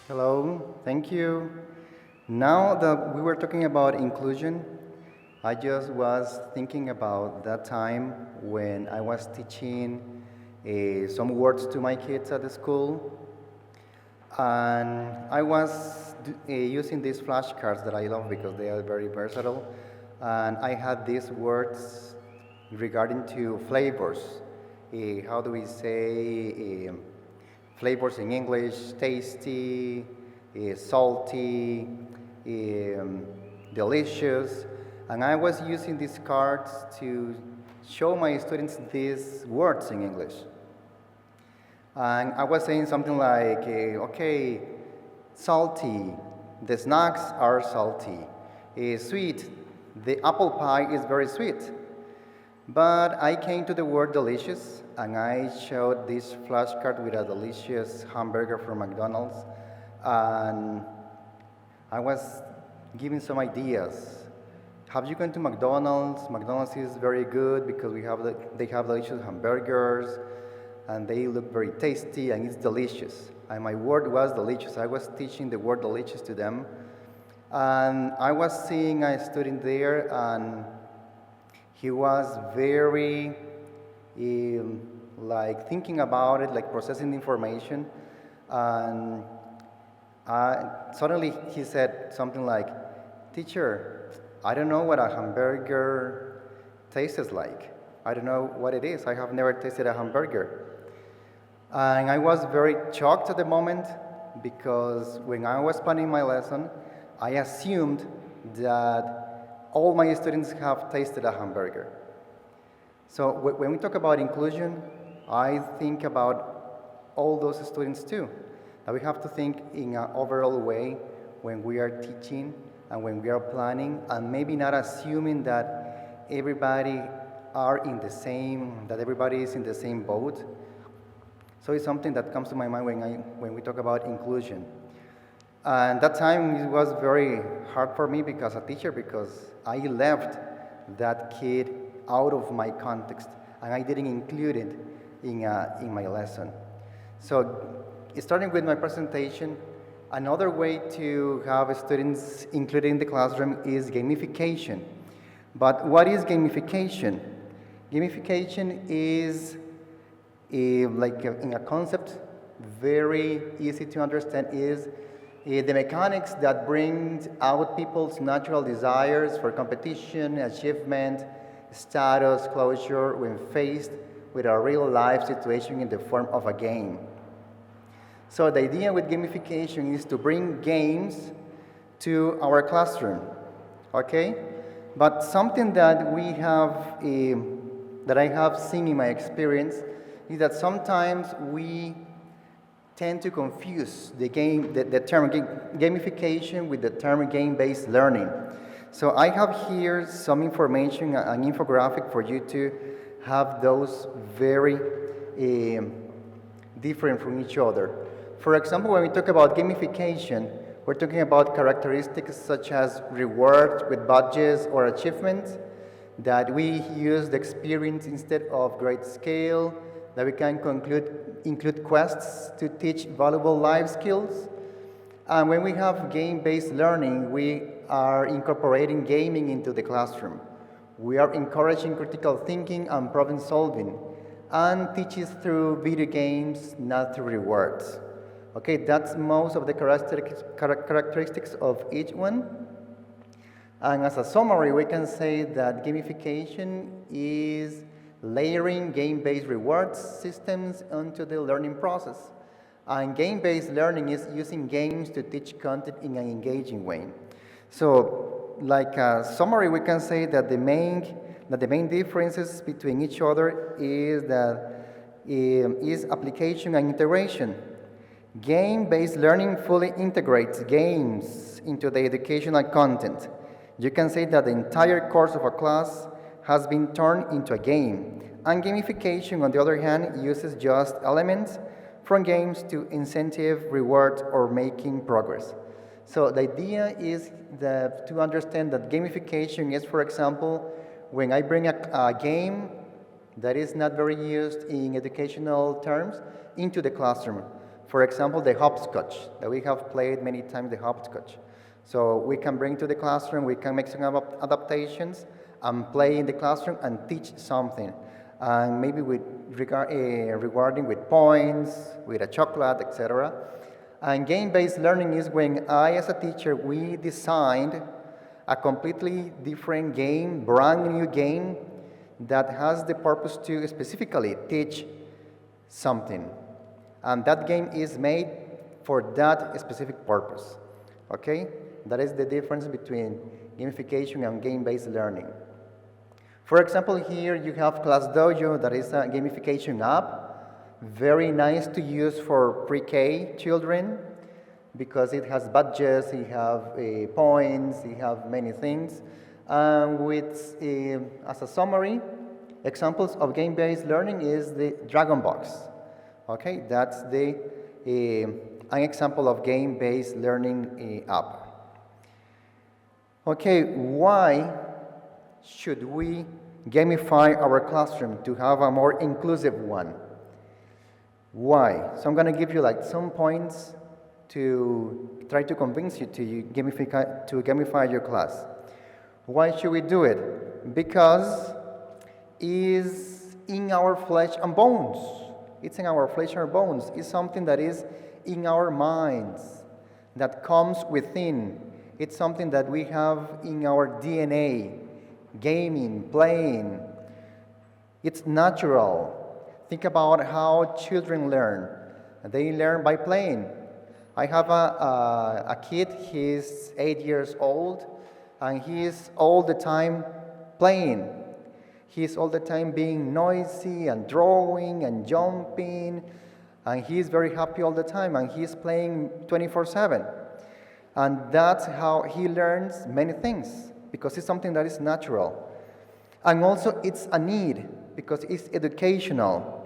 Hello, thank you. Now that we were talking about inclusion, I just was thinking about that time when I was teaching some words to my kids at the school, and I was using these flashcards that I love because they are very versatile, and I had these words regarding to flavors. How do we say flavors in English? Tasty, salty, um, delicious. And I was using these cards to show my students these words in English. And I was saying something like, okay, salty, the snacks are salty. Sweet, the apple pie is very sweet. But I came to the word delicious, and I showed this flashcard with a delicious hamburger from McDonald's, and I was giving some ideas. Have you gone to McDonald's? McDonald's is very good because they have delicious hamburgers, and they look very tasty, and it's delicious. And my word was delicious. I was teaching the word delicious to them, and I was seeing a student there, and he was very like thinking about it, like processing the information, and suddenly he said something like, "Teacher, I don't know what a hamburger tastes like. I don't know what it is. I have never tasted a hamburger." And I was very shocked at the moment because when I was planning my lesson, I assumed that all my students have tasted a hamburger. So when we talk about inclusion, I think about all those students too. That we have to think in an overall way when we are teaching and when we are planning, and maybe not assuming that everybody that everybody is in the same boat. So it's something that comes to my mind when we talk about inclusion. And that time it was very hard for me because a teacher, because I left that kid out of my context and I didn't include it in my lesson. So starting with my presentation, another way to have students included in the classroom is gamification. But what is gamification? Gamification is in a concept very easy to understand, is the mechanics that bring out people's natural desires for competition, achievement, status, closure when faced with a real-life situation in the form of a game. So the idea with gamification is to bring games to our classroom, okay? But something that that I have seen in my experience is that sometimes we tend to confuse the term gamification with the term game-based learning. So I have here some information, an infographic for you to have those very different from each other. For example, when we talk about gamification, we're talking about characteristics such as rewards with badges or achievements, that we use the experience instead of grade scale, that we can include quests to teach valuable life skills. And when we have game-based learning, we are incorporating gaming into the classroom. We are encouraging critical thinking and problem solving, and teaches through video games, not through rewards. Okay, that's most of the characteristics of each one. And as a summary, we can say that gamification is layering game-based rewards systems onto the learning process. And game-based learning is using games to teach content in an engaging way. So, like a summary, we can say that the main differences between each other is application and integration. Game-based learning fully integrates games into the educational content. You can say that the entire course of a class has been turned into a game. And gamification, on the other hand, uses just elements from games to incentive, reward, or making progress. So the idea is to understand that gamification is, for example, when I bring a game that is not very used in educational terms into the classroom. For example, the hopscotch, that we have played many times, the hopscotch. So we can bring to the classroom, we can make some adaptations and play in the classroom and teach something. And maybe with regarding with points, with a chocolate, etc. And game-based learning is when I, as a teacher, we designed a completely different game, brand new game, that has the purpose to specifically teach something. And that game is made for that specific purpose. Okay? That is the difference between gamification and game-based learning. For example, here you have Class Dojo, that is a gamification app. Very nice to use for pre-K children because it has badges, it has points, it has many things. With, as a summary, examples of game-based learning is the Dragon Box. Okay, that's an example of game-based learning app. Okay, why should we gamify our classroom to have a more inclusive one? Why? So I'm going to give you like some points to try to convince you to gamify your class. Why should we do it? Because it's in our flesh and bones. It's in our flesh and bones. It's something that is in our minds, that comes within. It's something that we have in our DNA. Gaming, playing, it's natural. Think about how children learn. They learn by playing. I have a kid, he's 8 years old, and he's all the time playing. He's all the time being noisy and drawing and jumping, and he's very happy all the time, and he's playing 24/7. And that's how he learns many things, because it's something that is natural. And also it's a need, because it's educational.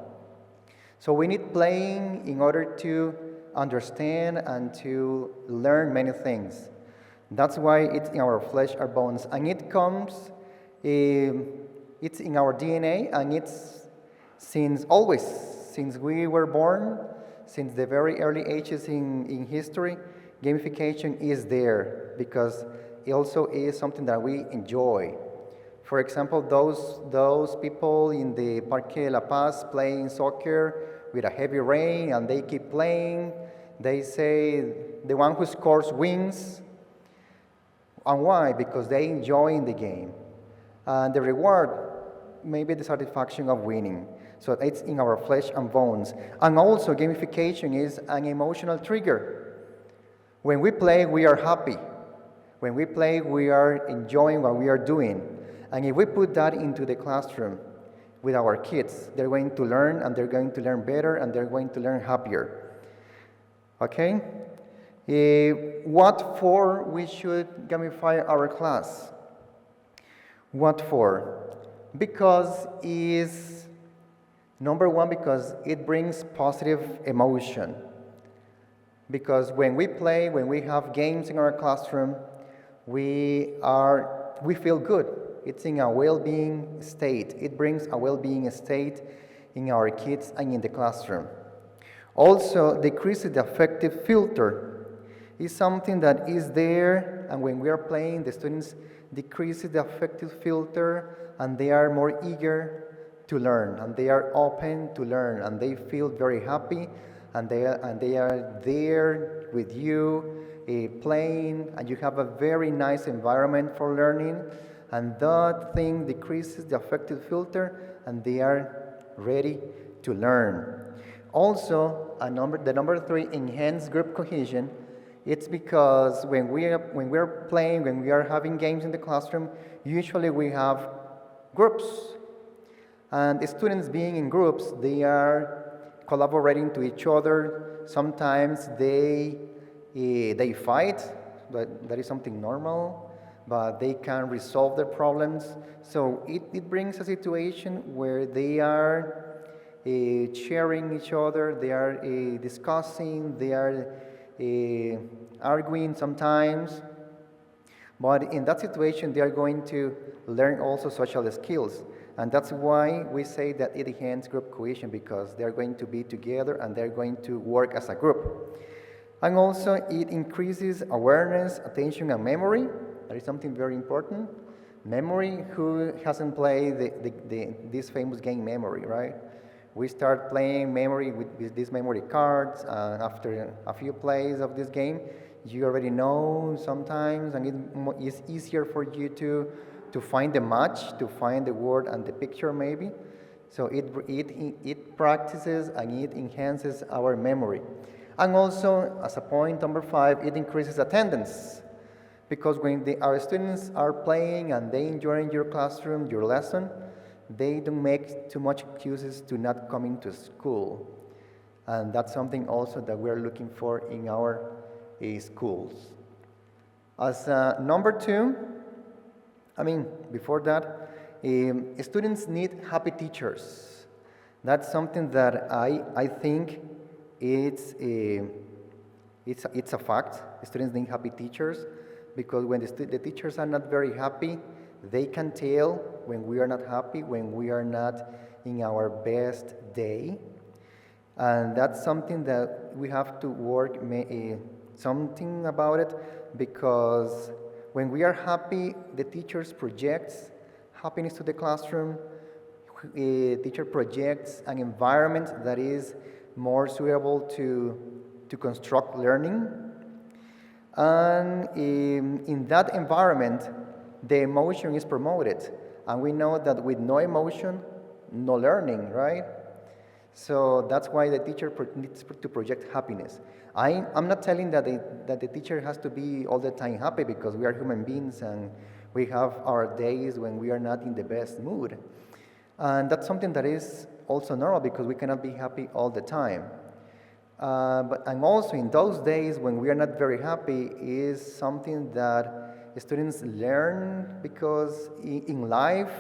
So we need playing in order to understand and to learn many things. That's why it's in our flesh, our bones. And it comes, it's in our DNA, and it's since always, since we were born, since the very early ages in history, gamification is there, because it also is something that we enjoy. For example, those people in the Parque La Paz playing soccer with a heavy rain, and they keep playing, they say the one who scores wins. And why? Because they enjoy the game. And the reward may be the satisfaction of winning. So it's in our flesh and bones. And also gamification is an emotional trigger. When we play, we are happy. When we play, we are enjoying what we are doing. And if we put that into the classroom with our kids, they're going to learn, and they're going to learn better, and they're going to learn happier. Okay? What for we should gamify our class? What for? Because is number one, because it brings positive emotion. Because when we play, when we have games in our classroom, we feel good. It's in a well-being state. It brings a well-being state in our kids and in the classroom. Also, decreases the affective filter. It's something that is there, and when we are playing, the students decreases the affective filter, and they are more eager to learn, and they are open to learn, and they feel very happy, and they are there with you, playing, and you have a very nice environment for learning, and that thing decreases the affective filter, and they are ready to learn. Also, the number three, enhance group cohesion. It's because when we are playing, when we are having games in the classroom, usually we have groups. And the students being in groups, they are collaborating to each other. Sometimes they fight, but that is something normal, but they can resolve their problems. So it brings a situation where they are sharing each other, they are discussing, they are arguing sometimes. But in that situation, they are going to learn also social skills. And that's why we say that it enhances group cohesion, because they're going to be together and they're going to work as a group. And also it increases awareness, attention, and memory. That is something very important. Memory, who hasn't played this famous game Memory, right? We start playing Memory with these memory cards, and after a few plays of this game, you already know sometimes, and it's easier for you to find the match, to find the word and the picture maybe. So it practices and it enhances our memory. And also, as a point number 5, it increases attendance. Because when our students are playing and they enjoy your classroom, your lesson, they don't make too much excuses to not coming to school. And that's something also that we're looking for in our schools. As number 2, before that, students need happy teachers. That's something that I think it's a fact. Students need happy teachers, because when the teachers are not very happy, they can tell when we are not happy, when we are not in our best day. And that's something that we have to work something about it, because when we are happy, the teachers projects happiness to the classroom. Teacher projects an environment that is more suitable to construct learning. And in that environment, the emotion is promoted. And we know that with no emotion, no learning, right? So that's why the teacher needs to project happiness. I'm not telling that the teacher has to be all the time happy, because we are human beings and we have our days when we are not in the best mood. And that's something that is also normal, because we cannot be happy all the time. And also in those days when we are not very happy is something that students learn, because in life,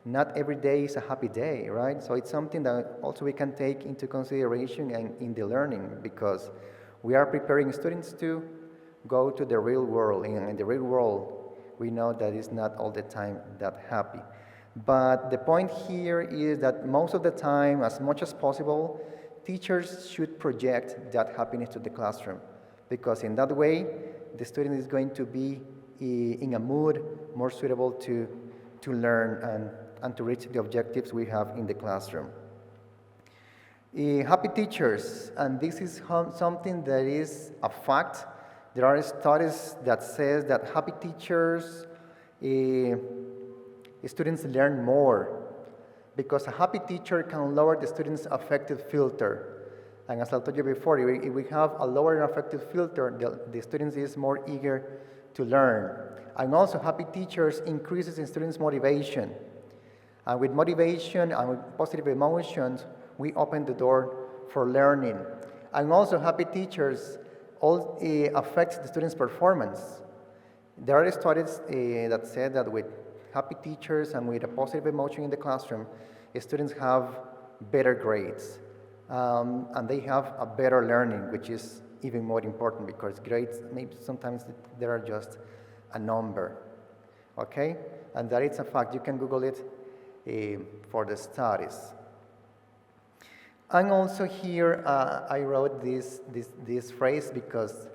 not every day is a happy day, right? So it's something that also we can take into consideration in the learning, because we are preparing students to go to the real world. And in the real world, we know that it's not all the time that happy. But the point here is that most of the time, as much as possible, teachers should project that happiness to the classroom, because in that way, the student is going to be in a mood more suitable to learn and to reach the objectives we have in the classroom. Happy teachers, and this is something that is a fact. There are studies that says that happy teachers, students learn more, because a happy teacher can lower the student's affective filter. And as I told you before, if we have a lower affective filter, the student is more eager to learn. And also, happy teachers increases in students' motivation. And with motivation and with positive emotions, we open the door for learning. And also, happy teachers affects the students' performance. There are studies that say that with happy teachers and with a positive emotion in the classroom, students have better grades. And they have a better learning, which is even more important, because grades, maybe sometimes they are just a number. Okay? And that is a fact. You can Google it for the studies. And also here, I wrote this phrase, because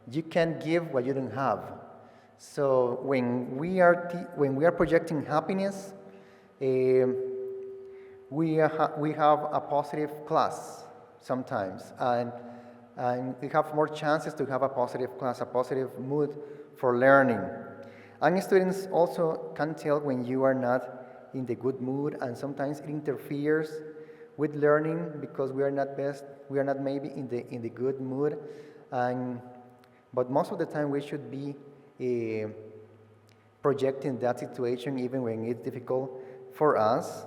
you can't give what you don't have. So when we are projecting happiness, we have a positive class sometimes, and we have more chances to have a positive class, a positive mood for learning. And students also can tell when you are not in the good mood, and sometimes it interferes with learning, because we are not maybe in the good mood. But most of the time we should be projecting that situation even when it's difficult for us,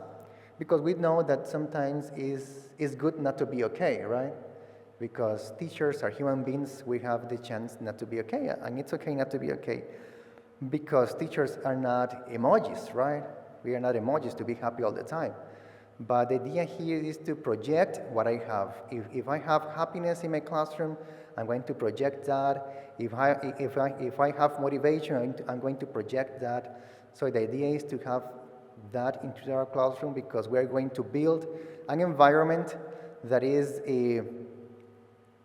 because we know that sometimes it's good not to be okay, right? Because teachers are human beings, we have the chance not to be okay, and it's okay not to be okay, because teachers are not emojis, right? We are not emojis to be happy all the time. But the idea here is to project what I have. If I have happiness in my classroom, I'm going to project that. If I have motivation, I'm going to project that. So the idea is to have that into our classroom because we are going to build an environment that is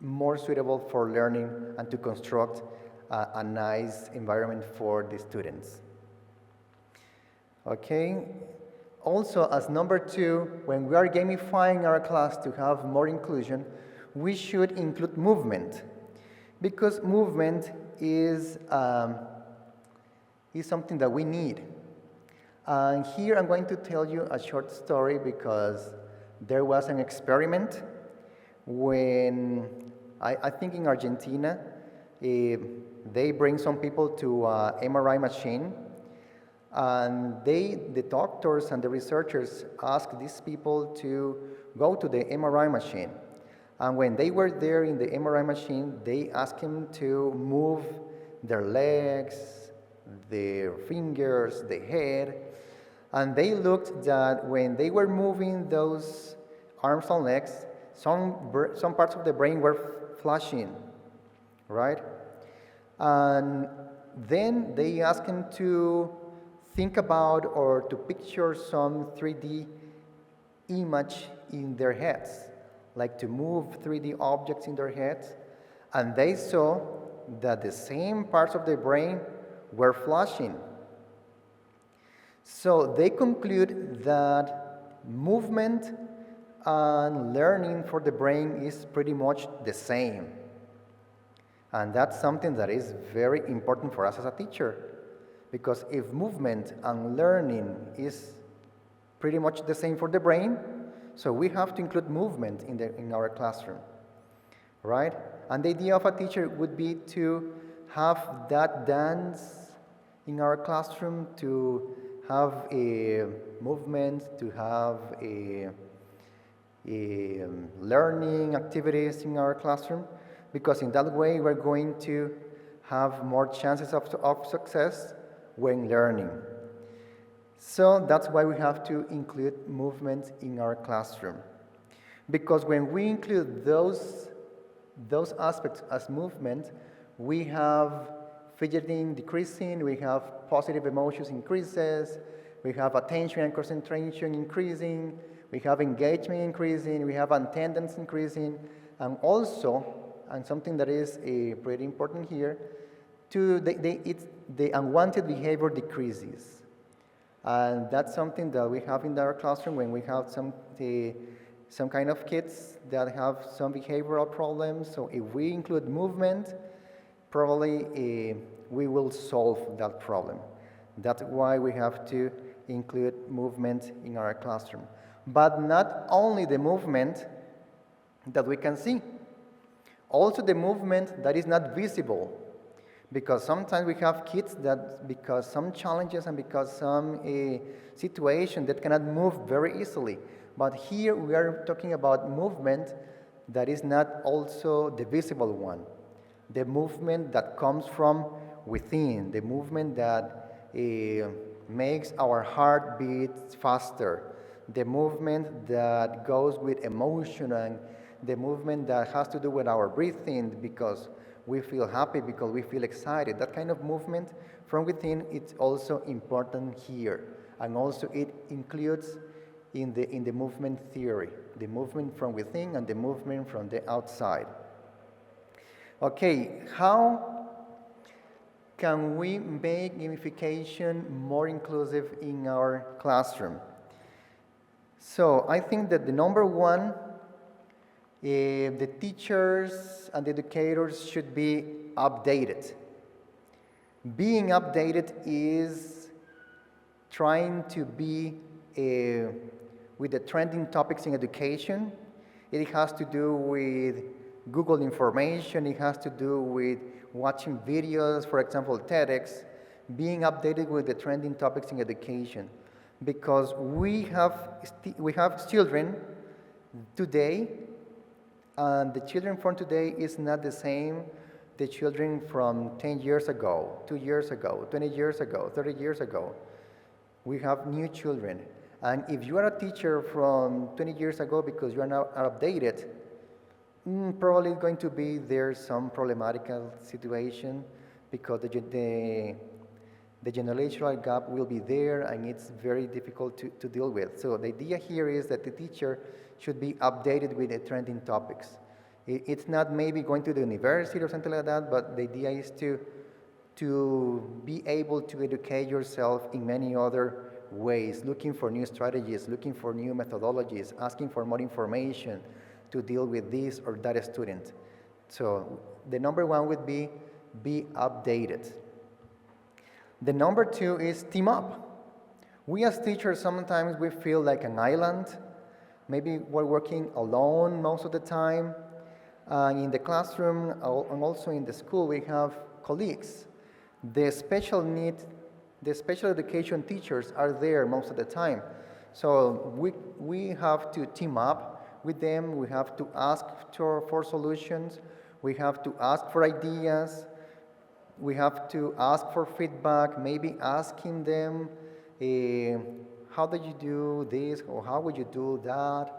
more suitable for learning and to construct a nice environment for the students. Okay. Also, as number 2, when we are gamifying our class to have more inclusion, we should include movement, because movement is something that we need. And here I'm going to tell you a short story because there was an experiment when, I think in Argentina, they bring some people to an MRI machine, and the doctors and the researchers asked these people to go to the MRI machine. And when they were there in the MRI machine, they asked them to move their legs, their fingers, the head, and they looked that when they were moving those arms and legs, some parts of the brain were flashing, right? And then they asked them to think about or to picture some 3D image in their heads, like to move 3D objects in their heads, and they saw that the same parts of the brain were flashing. So they conclude that movement and learning for the brain is pretty much the same. And that's something that is very important for us as a teacher, because if movement and learning is pretty much the same for the brain, so we have to include movement in our classroom, right? And the idea of a teacher would be to have that dance in our classroom, to have a movement, to have a learning activities in our classroom, because in that way we're going to have more chances of success when learning. So that's why we have to include movement in our classroom, because when we include those aspects as movement, we have fidgeting decreasing, we have positive emotions increases, we have attention and concentration increasing, we have engagement increasing, we have attendance increasing, and also, and something that is pretty important here, the unwanted behavior decreases. And that's something that we have in our classroom when we have some kind of kids that have some behavioral problems. So if we include movement, probably we will solve that problem. That's why we have to include movement in our classroom. But not only the movement that we can see, also the movement that is not visible. Because sometimes we have kids that, because some challenges and because some situation that cannot move very easily. But here we are talking about movement that is not also the visible one. The movement that comes from within, the movement that makes our heart beat faster, the movement that goes with emotion, and the movement that has to do with our breathing because we feel happy, because we feel excited. That kind of movement from within, it's also important here. And also it includes in the movement theory, the movement from within and the movement from the outside. Okay, how can we make gamification more inclusive in our classroom? So I think that the number one, the teachers and the educators should be updated. Being updated is trying to be with the trending topics in education. It has to do with Google information. It has to do with watching videos, for example, TEDx, being updated with the trending topics in education. Because we have children today, and the children from today is not the same the children from 10 years ago, 2 years ago, 20 years ago, 30 years ago. We have new children. And if you are a teacher from 20 years ago because you are now updated, probably going to be there some problematical situation because the generational gap will be there, and it's very difficult to deal with. So the idea here is that the teacher should be updated with the trending topics. It's not maybe going to the university or something like that, but the idea is to be able to educate yourself in many other ways, looking for new strategies, looking for new methodologies, asking for more information to deal with this or that student. So the number one would be updated. The number two is team up. We as teachers, sometimes we feel like an island. Maybe we're working alone most of the time. In the classroom and also in the school, we have colleagues. The special education teachers are there most of the time. So we have to team up with them. We have to ask for solutions. We have to ask for ideas. We have to ask for feedback, maybe asking them, how did you do this, or how would you do that?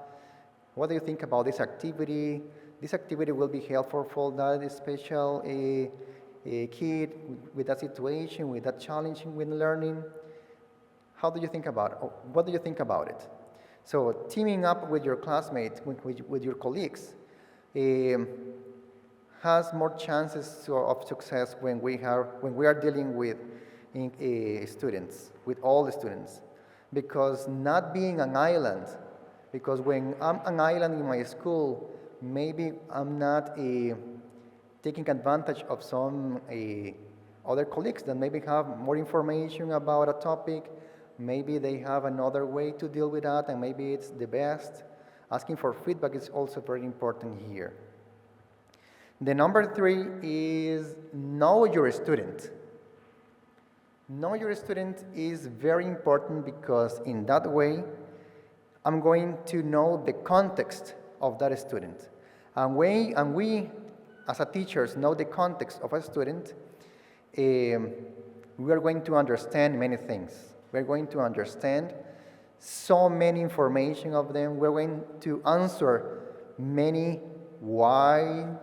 What do you think about this activity? This activity will be helpful for that special kid with that situation, with that challenge with learning. How do you think about it? What do you think about it? So teaming up with your classmates, with your colleagues, has more chances of success when we are dealing with students, with all the students. Because not being an island, because when I'm an island in my school, maybe I'm not taking advantage of some other colleagues that maybe have more information about a topic. Maybe they have another way to deal with that, and maybe it's the best. Asking for feedback is also very important here. The number three is know your student. Know your student is very important because in that way, I'm going to know the context of that student. And we as a teachers, know the context of a student, we are going to understand many things. We're going to understand so many information of them. We're going to answer many why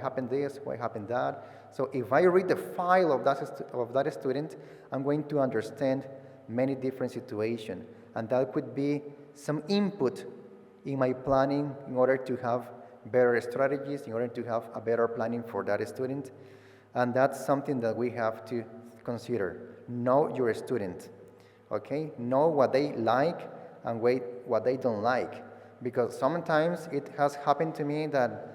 happened this, why happened that. So if I read the file of that student, I'm going to understand many different situations. And that could be some input in my planning in order to have better strategies, in order to have a better planning for that student. And that's something that we have to consider. Know your student, okay? Know what they like and what they don't like. Because sometimes it has happened to me that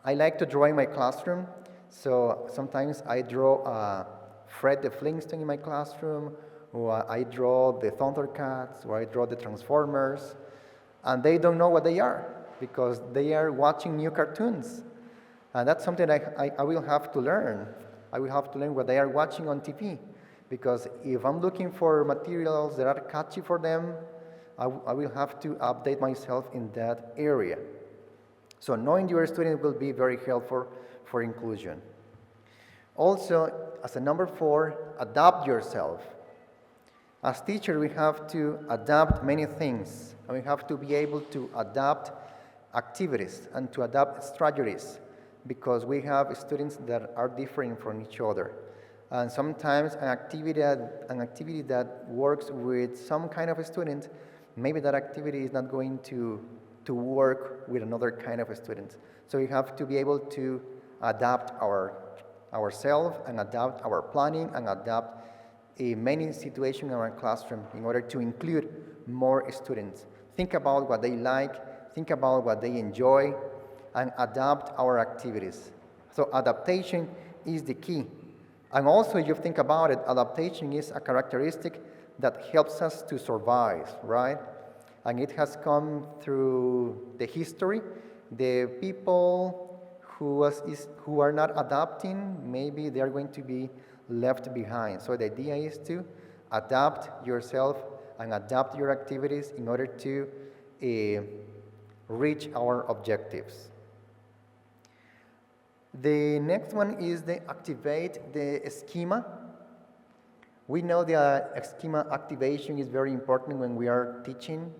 I like to draw in my classroom, so sometimes I draw Fred the Flintstone in my classroom, or I draw the Thundercats, or I draw the Transformers, and they don't know what they are because they are watching new cartoons. And that's something I will have to learn. I will have to learn what they are watching on TV, because if I'm looking for materials that are catchy for them, I will have to update myself in that area. So knowing your student will be very helpful for inclusion. Also, as a number 4, adapt yourself. As teachers, we have to adapt many things, and we have to be able to adapt activities and to adapt strategies, because we have students that are different from each other. And sometimes an activity that works with some kind of a student, maybe that activity is not going to work with another kind of a student. So we have to be able to adapt ourselves and adapt our planning and adapt many situations in our classroom in order to include more students. Think about what they like, think about what they enjoy, and adapt our activities. So adaptation is the key. And also, if you think about it, adaptation is a characteristic that helps us to survive, right? And it has come through the history. The people who are not adapting, maybe they are going to be left behind. So the idea is to adapt yourself and adapt your activities in order to reach our objectives. The next one is the activate the schema. We know the schema activation is very important when we are teaching.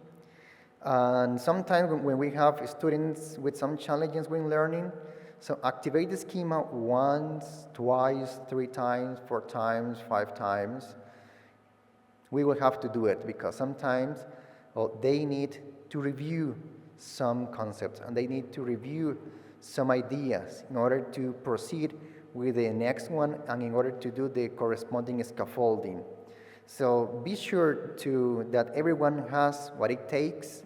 And sometimes when we have students with some challenges when learning, So activate the schema once, twice, 3 times, 4 times, 5 times. We will have to do it because sometimes they need to review some concepts and they need to review some ideas in order to proceed with the next one and in order to do the corresponding scaffolding. So be sure that everyone has what it takes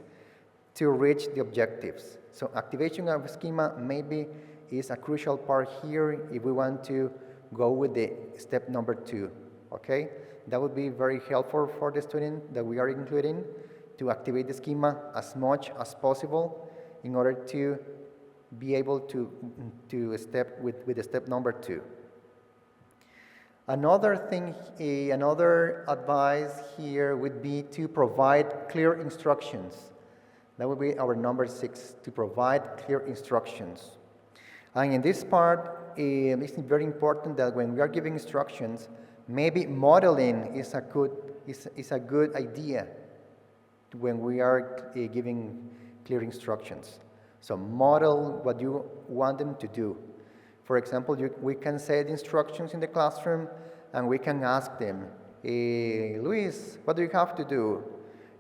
to reach the objectives. So activation of schema maybe is a crucial part here if we want to go with the step number 2, okay? That would be very helpful for the student that we are including to activate the schema as much as possible in order to be able to step with the step number 2. Another thing, another advice here would be to provide clear instructions. That would be our number 6, to provide clear instructions. And in this part, it's very important that when we are giving instructions, maybe modeling is a good idea when we are giving clear instructions. So model what you want them to do. For example, we can say the instructions in the classroom and we can ask them, Luis, what do you have to do?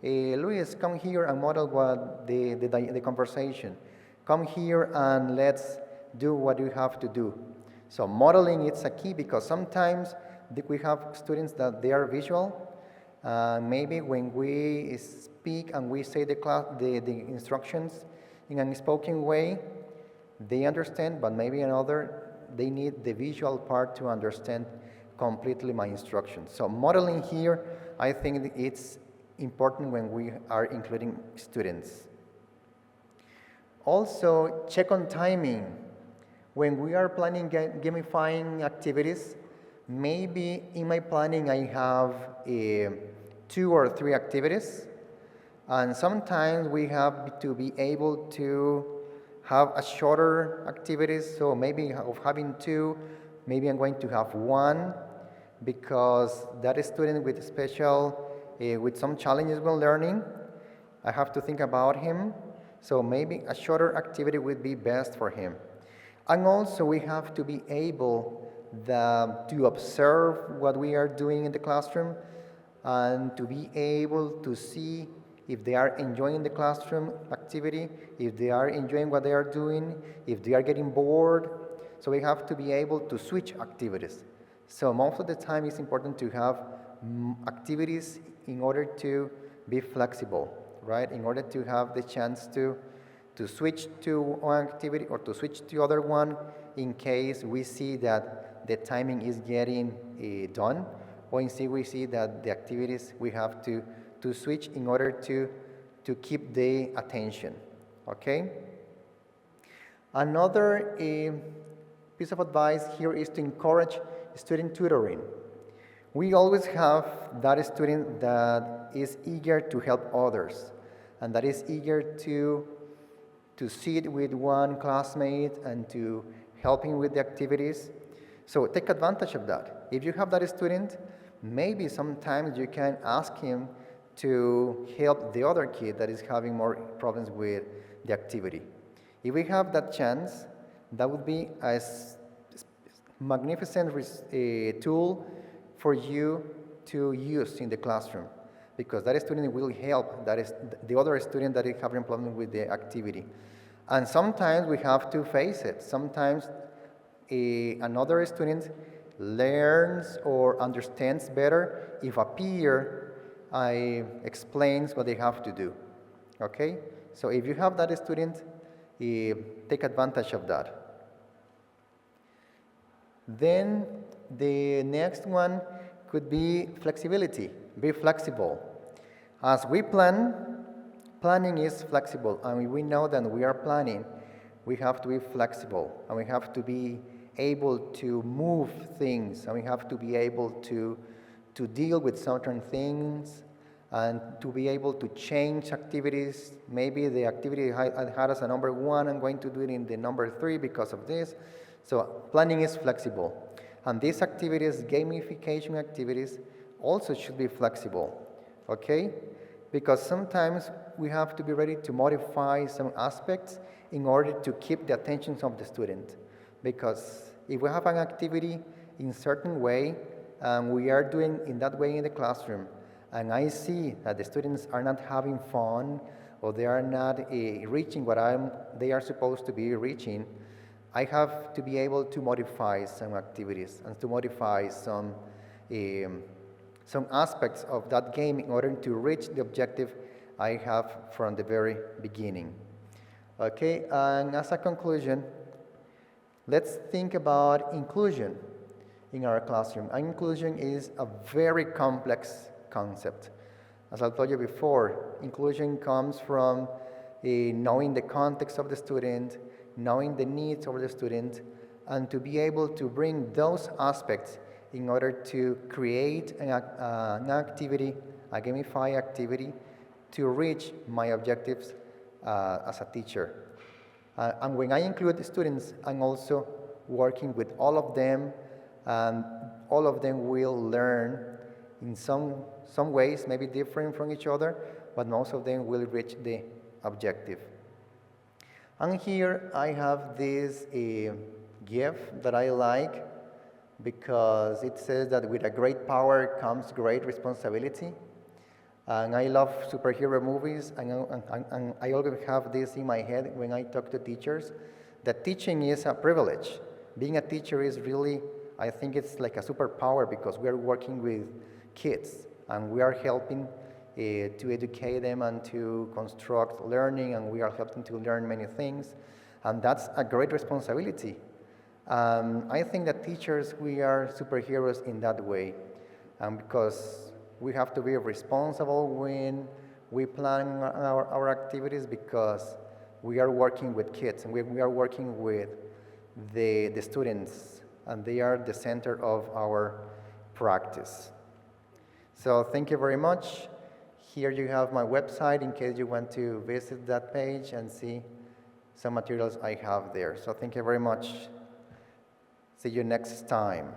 Luis, come here and model what the conversation. Come here and let's do what you have to do. So modeling is a key because sometimes we have students that they are visual. Maybe when we speak and we say the instructions in a spoken way, they understand, but maybe they need the visual part to understand completely my instructions. So modeling here, I think it's important when we are including students. Also, check on timing. When we are planning gamifying activities, maybe in my planning I have 2 or 3 activities, and sometimes we have to be able to have a shorter activities, so maybe of having 2, maybe I'm going to have 1, because that student with with some challenges when learning, I have to think about him, so maybe a shorter activity would be best for him. And also we have to be able to observe what we are doing in the classroom and to be able to see if they are enjoying the classroom activity, if they are enjoying what they are doing, if they are getting bored. So we have to be able to switch activities. So most of the time it's important to have activities in order to be flexible, right? In order to have the chance to switch to one activity or to switch to other one in case we see that the timing is getting done, or in case we see that the activities we have to switch in order to keep the attention, okay? Another piece of advice here is to encourage student tutoring. We always have that student that is eager to help others and that is eager to sit with one classmate and to help him with the activities. So take advantage of that. If you have that student, maybe sometimes you can ask him to help the other kid that is having more problems with the activity. If we have that chance, that would be a magnificent tool for you to use in the classroom, because that student will help the other student that is having problems with the activity. And sometimes we have to face it. Sometimes another student learns or understands better if a peer explains what they have to do, okay? So if you have that student, take advantage of that. Then the next one could be flexibility. Be flexible. As we planning is flexible, and we know that we are planning, we have to be flexible, and we have to be able to move things, and we have to be able to deal with certain things, and to be able to change activities. Maybe the activity I had as a number 1, I'm going to do it in the number 3 because of this. So planning is flexible. And these activities, gamification activities, also should be flexible, okay? Because sometimes we have to be ready to modify some aspects in order to keep the attention of the student. because if we have an activity in certain way, and we are doing in that way in the classroom, and I see that the students are not having fun, or they are not reaching what they are supposed to be reaching, I have to be able to modify some activities and to modify some aspects of that game in order to reach the objective I have from the very beginning. Okay, and as a conclusion, let's think about inclusion in our classroom. And inclusion is a very complex concept. As I told you before, inclusion comes from knowing the context of the student, knowing the needs of the student, and to be able to bring those aspects in order to create an activity, a gamified activity, to reach my objectives as a teacher. And when I include the students, I'm also working with all of them, and all of them will learn in some ways, maybe different from each other, but most of them will reach the objective. And here I have this gift that I like, because it says that with a great power comes great responsibility. And I love superhero movies, and I always have this in my head when I talk to teachers, that teaching is a privilege. Being a teacher is really, I think it's like a superpower, because we are working with kids, and we are helping to educate them and to construct learning, and we are helping to learn many things, and that's a great responsibility. I think that teachers, we are superheroes in that way, because we have to be responsible when we plan our activities, because we are working with kids, and we are working with the students, and they are the center of our practice. So thank you very much. Here you have my website in case you want to visit that page and see some materials I have there. So thank you very much. See you next time.